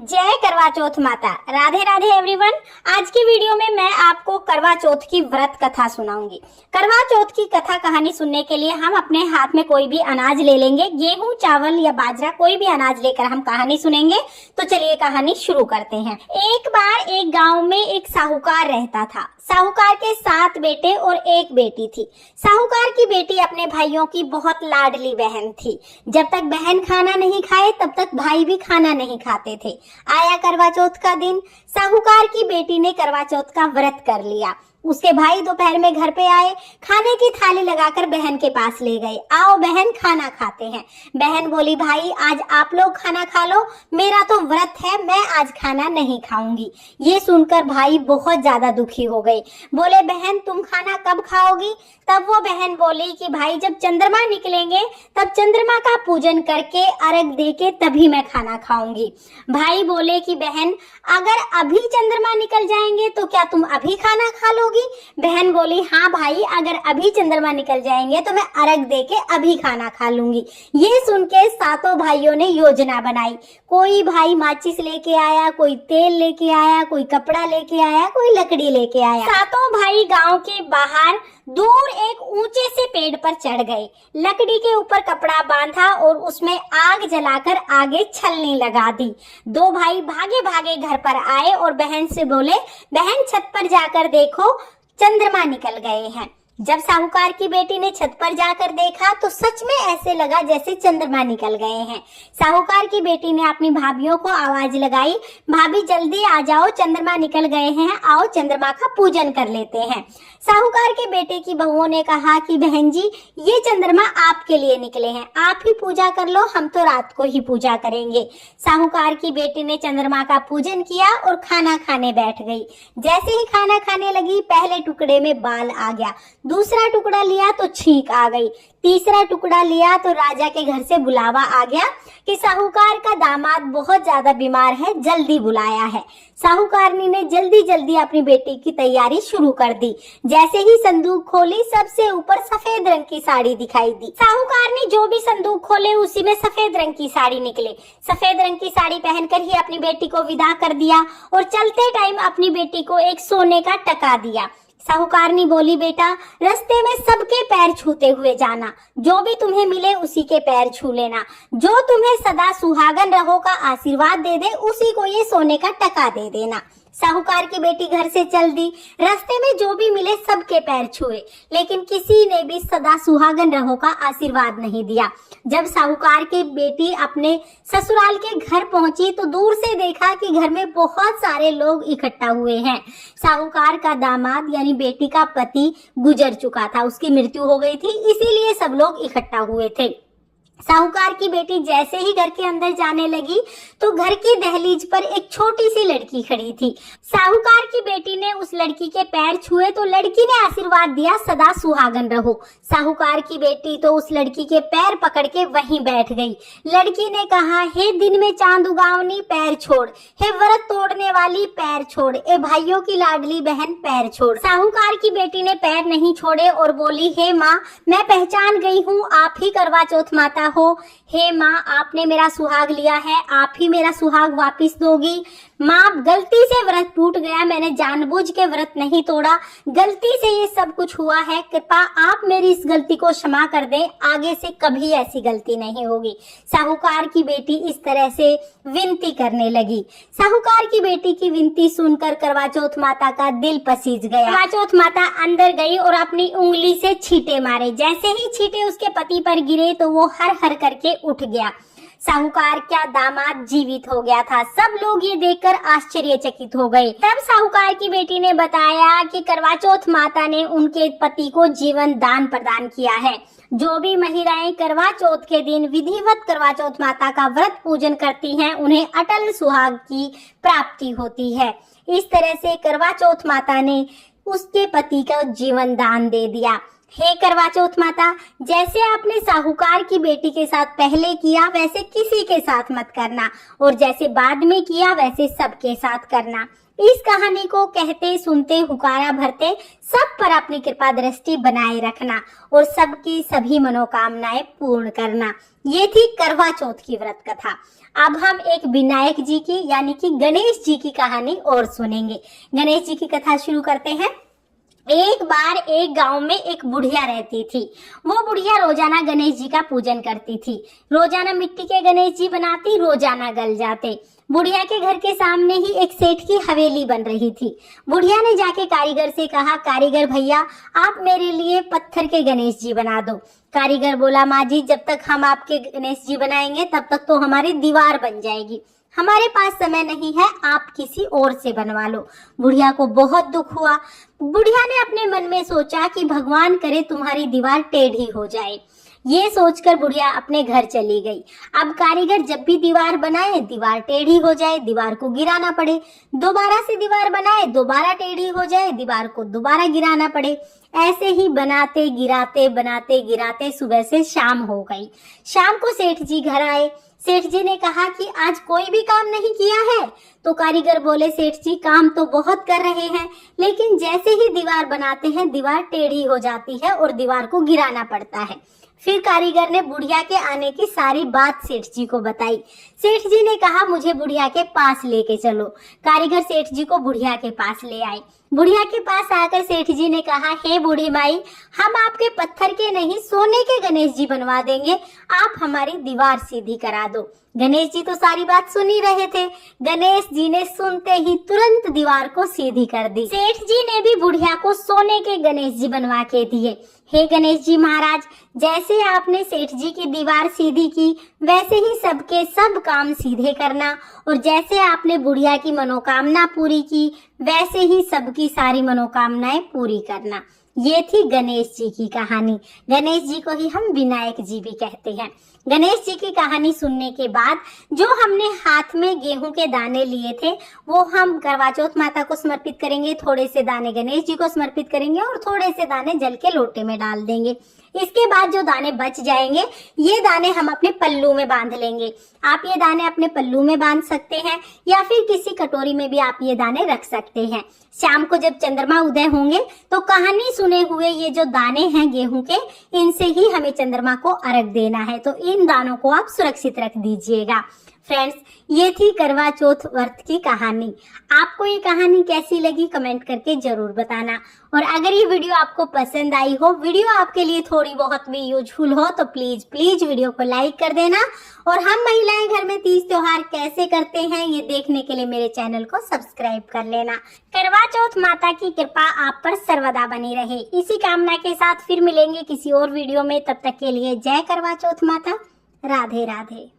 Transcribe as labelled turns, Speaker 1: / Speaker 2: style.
Speaker 1: जय करवा चौथ माता। राधे राधे एवरीवन। आज की वीडियो में मैं आपको करवा चौथ की व्रत कथा सुनाऊंगी। करवा चौथ की कथा कहानी सुनने के लिए हम अपने हाथ में कोई भी अनाज ले लेंगे, गेहूं, चावल या बाजरा, कोई भी अनाज लेकर हम कहानी सुनेंगे। तो चलिए कहानी शुरू करते हैं। एक बार एक गांव में एक साहूकार रहता था। साहूकार के 7 बेटे और 1 बेटी थी। साहूकार की बेटी अपने भाइयों की बहुत लाडली बहन थी। जब तक बहन खाना नहीं खाए तब तक भाई भी खाना नहीं खाते थे। आया करवा चौथ का दिन, साहूकार की बेटी ने करवा चौथ का व्रत कर लिया। उसके भाई दोपहर में घर पे आए, खाने की थाली लगाकर बहन के पास ले गए। आओ बहन, खाना खाते हैं। बहन बोली, भाई आज आप लोग खाना खा लो, मेरा तो व्रत है, मैं आज खाना नहीं खाऊंगी। ये सुनकर भाई बहुत ज्यादा दुखी हो गए। बोले, बहन तुम खाना कब खाओगी? तब वो बहन बोली कि भाई जब चंद्रमा निकलेंगे तब चंद्रमा का पूजन करके अर्घ देके तभी मैं खाना खाऊंगी। भाई बोले कि बहन अगर अभी चंद्रमा निकल जाएंगे तो क्या तुम अभी खाना खा लोगी? बहन बोली, हाँ भाई अगर अभी चंद्रमा निकल जाएंगे तो मैं अर्घ देके अभी खाना खा लूंगी। ये सुन के सातों भाइयों ने योजना बनाई। कोई भाई माचिस लेके आया, कोई तेल लेके आया, कोई कपड़ा लेके आया, कोई लकड़ी लेके आया। सातों भाई गांव के बाहर दूर एक ऊंचे से पेड़ पर चढ़ गए। लकड़ी के ऊपर कपड़ा बांधा और उसमें आग जलाकर आगे छलनी लगा दी। 2 भाई भागे भागे घर पर आए और बहन से बोले, बहन छत पर जाकर देखो चंद्रमा निकल गए हैं। जब साहूकार की बेटी ने छत पर जाकर देखा तो सच में ऐसे लगा जैसे चंद्रमा निकल गए हैं। साहूकार की बेटी ने अपनी भाभियों को आवाज लगाई, भाभी जल्दी आ जाओ, चंद्रमा निकल गए हैं, आओ चंद्रमा का पूजन कर लेते हैं। साहूकार के बेटे की बहुओं ने कहा कि बहन जी ये चंद्रमा आपके लिए निकले हैं, आप ही पूजा कर लो, हम तो रात को ही पूजा करेंगे। साहूकार की बेटी ने चंद्रमा का पूजन किया और खाना खाने बैठ गई। जैसे ही खाना खाने लगी पहले टुकड़े में बाल आ गया, दूसरा टुकड़ा लिया तो छींक आ गई, तीसरा टुकड़ा लिया तो राजा के घर से बुलावा आ गया कि साहूकार का दामाद बहुत ज्यादा बीमार है, जल्दी बुलाया है। साहूकारनी ने जल्दी जल्दी अपनी बेटी की तैयारी शुरू कर दी। जैसे ही संदूक खोली सबसे ऊपर सफेद रंग की साड़ी दिखाई दी। साहूकार ने जो भी संदूक खोले उसी में सफेद रंग की साड़ी निकले। सफेद रंग की साड़ी पहनकर ही अपनी बेटी को विदा कर दिया और चलते टाइम अपनी बेटी को एक सोने का टका दिया। साहूकारनी बोली, बेटा रास्ते में सबके पैर छूते हुए जाना, जो भी तुम्हें मिले उसी के पैर छू लेना, जो तुम्हें सदा सुहागन रहो का आशीर्वाद दे दे उसी को ये सोने का टका दे देना। साहूकार की बेटी घर से चल दी। रास्ते में जो भी मिले सबके पैर छुए, लेकिन किसी ने भी सदा सुहागन रहो का आशीर्वाद नहीं दिया। जब साहूकार की बेटी अपने ससुराल के घर पहुंची तो दूर से देखा कि घर में बहुत सारे लोग इकट्ठा हुए हैं। साहूकार का दामाद यानी बेटी का पति गुजर चुका था, उसकी मृत्यु हो गई थी, इसीलिए सब लोग इकट्ठा हुए थे। साहूकार की बेटी जैसे ही घर के अंदर जाने लगी तो घर की दहलीज पर एक छोटी सी लड़की खड़ी थी। साहूकार की बेटी ने उस लड़की के पैर छुए तो लड़की ने आशीर्वाद दिया, सदा सुहागन रहो। साहूकार की बेटी तो उस लड़की के पैर पकड़ के वहीं बैठ गई। लड़की ने कहा, हे दिन में चांद उगावनी पैर छोड़, हे व्रत तोड़ने वाली पैर छोड़, ए भाइयों की लाडली बहन पैर छोड़। साहूकार की बेटी ने पैर नहीं छोड़े और बोली, हे माँ मैं पहचान गई हूँ, आप ही करवा चौथ माता हो। हे माँ आपने मेरा सुहाग लिया है, आप ही मेरा सुहाग वापस दोगी। माँ गलती से व्रत टूट गया, मैंने जानबूझ के व्रत नहीं तोड़ा, गलती से ये सब कुछ हुआ है, कृपा आप मेरी इस गलती को क्षमा कर दें, आगे से कभी ऐसी गलती नहीं होगी। साहूकार की बेटी इस तरह से विनती करने लगी। साहूकार की बेटी की विनती सुनकर करवा चौथ माता का दिल पसीज गया। करवा चौथ माता अंदर गई और अपनी उंगली से छींटे मारे। जैसे ही छींटे उसके पति पर गिरे तो वो हर हर करके उठ गया। साहूकार का दामाद जीवित हो गया था। सब लोग ये देखकर आश्चर्यचकित हो गए। तब साहूकार की बेटी ने बताया कि करवा चौथ माता ने उनके पति को जीवन दान प्रदान किया है। जो भी महिलाएं करवा चौथ के दिन विधिवत करवा चौथ माता का व्रत पूजन करती हैं उन्हें अटल सुहाग की प्राप्ति होती है। इस तरह से करवा चौथ माता ने उसके पति का जीवन दान दे दिया। हे करवा चौथ माता, जैसे आपने साहूकार की बेटी के साथ पहले किया वैसे किसी के साथ मत करना और जैसे बाद में किया वैसे सबके साथ करना। इस कहानी को कहते सुनते हुकारा भरते सब पर अपनी कृपा दृष्टि बनाए रखना और सबकी सभी मनोकामनाएं पूर्ण करना। ये थी करवा चौथ की व्रत कथा। अब हम एक विनायक जी की यानी कि गणेश जी की कहानी और सुनेंगे। गणेश जी की कथा शुरू करते हैं। एक बार एक गांव में एक बुढ़िया रहती थी। वो बुढ़िया रोजाना गणेश जी का पूजन करती थी। रोजाना मिट्टी के गणेश जी बनाती, रोजाना गल जाते। बुढ़िया के घर के सामने ही एक सेठ की हवेली बन रही थी। बुढ़िया ने जाके कारीगर से कहा, कारीगर भैया आप मेरे लिए पत्थर के गणेश जी बना दो। कारीगर बोला, माँ जी जब तक हम आपके गणेश जी बनाएंगे तब तक तो हमारी दीवार बन जाएगी, हमारे पास समय नहीं है, आप किसी और से बनवा लो। बुढ़िया को बहुत दुख हुआ। बुढ़िया ने अपने मन में सोचा कि भगवान करे तुम्हारी दीवार टेढ़ी हो जाए। ये सोचकर बुढ़िया अपने घर चली गई। अब कारीगर जब भी दीवार बनाए दीवार टेढ़ी हो जाए, दीवार को गिराना पड़े। दोबारा से दीवार बनाए, दोबारा टेढ़ी हो जाए, दीवार को दोबारा गिराना पड़े। ऐसे ही बनाते गिराते सुबह से शाम हो गई। शाम को सेठ जी घर आए। सेठ जी ने कहा कि आज कोई भी काम नहीं किया है। तो कारीगर बोले, सेठ जी काम तो बहुत कर रहे हैं, लेकिन जैसे ही दीवार बनाते हैं दीवार टेढ़ी हो जाती है और दीवार को गिराना पड़ता है। फिर कारीगर ने बुढ़िया के आने की सारी बात सेठ जी को बताई। सेठ जी ने कहा, मुझे बुढ़िया के पास लेके चलो। कारीगर सेठ जी को बुढ़िया के पास ले आए। बुढ़िया के पास आकर सेठ जी ने कहा, हे बूढ़ी माई, हम आपके पत्थर के नहीं सोने के गणेश जी बनवा देंगे, आप हमारी दीवार सीधी करा दो। गणेश जी तो सारी बात सुन ही रहे थे। गणेश जी ने सुनते ही तुरंत दीवार को सीधी कर दी। सेठ जी ने भी बुढ़िया को सोने के गणेश जी बनवा के दिए। हे गणेश जी महाराज, जैसे आपने सेठ जी की दीवार सीधी की वैसे ही सबके सब काम सीधे करना, और जैसे आपने बुढ़िया की मनोकामना पूरी की वैसे ही सबकी सारी मनोकामनाएं पूरी करना। ये थी गणेश जी की कहानी। गणेश जी को ही हम विनायक जी भी कहते हैं। गणेश जी की कहानी सुनने के बाद जो हमने हाथ में गेहूं के दाने लिए थे वो हम करवा चौथ माता को समर्पित करेंगे। थोड़े से दाने गणेश जी को समर्पित करेंगे और थोड़े से दाने जल के लोटे में डाल देंगे। इसके बाद जो दाने बच जाएंगे ये दाने हम अपने पल्लू में बांध लेंगे। आप ये दाने अपने पल्लू में बांध सकते हैं या फिर किसी कटोरी में भी आप ये दाने रख सकते हैं। शाम को जब चंद्रमा उदय होंगे तो कहानी सुने हुए ये जो दाने हैं गेहूं के, इनसे ही हमें चंद्रमा को अर्घ देना है। तो इन दानों को आप सुरक्षित रख दीजिएगा। फ्रेंड्स, ये थी करवा चौथ व्रत की कहानी। आपको ये कहानी कैसी लगी कमेंट करके जरूर बताना। और अगर ये वीडियो आपको पसंद आई हो, वीडियो आपके लिए थोड़ी बहुत भी यूजफुल हो, तो प्लीज वीडियो को लाइक कर देना। और हम महिलाएं घर में तीज त्योहार कैसे करते हैं ये देखने के लिए मेरे चैनल को सब्सक्राइब कर लेना। करवा चौथ माता की कृपा आप पर सर्वदा बनी रहे, इसी कामना के साथ फिर मिलेंगे किसी और वीडियो में। तब तक के लिए जय करवा चौथ माता। राधे राधे।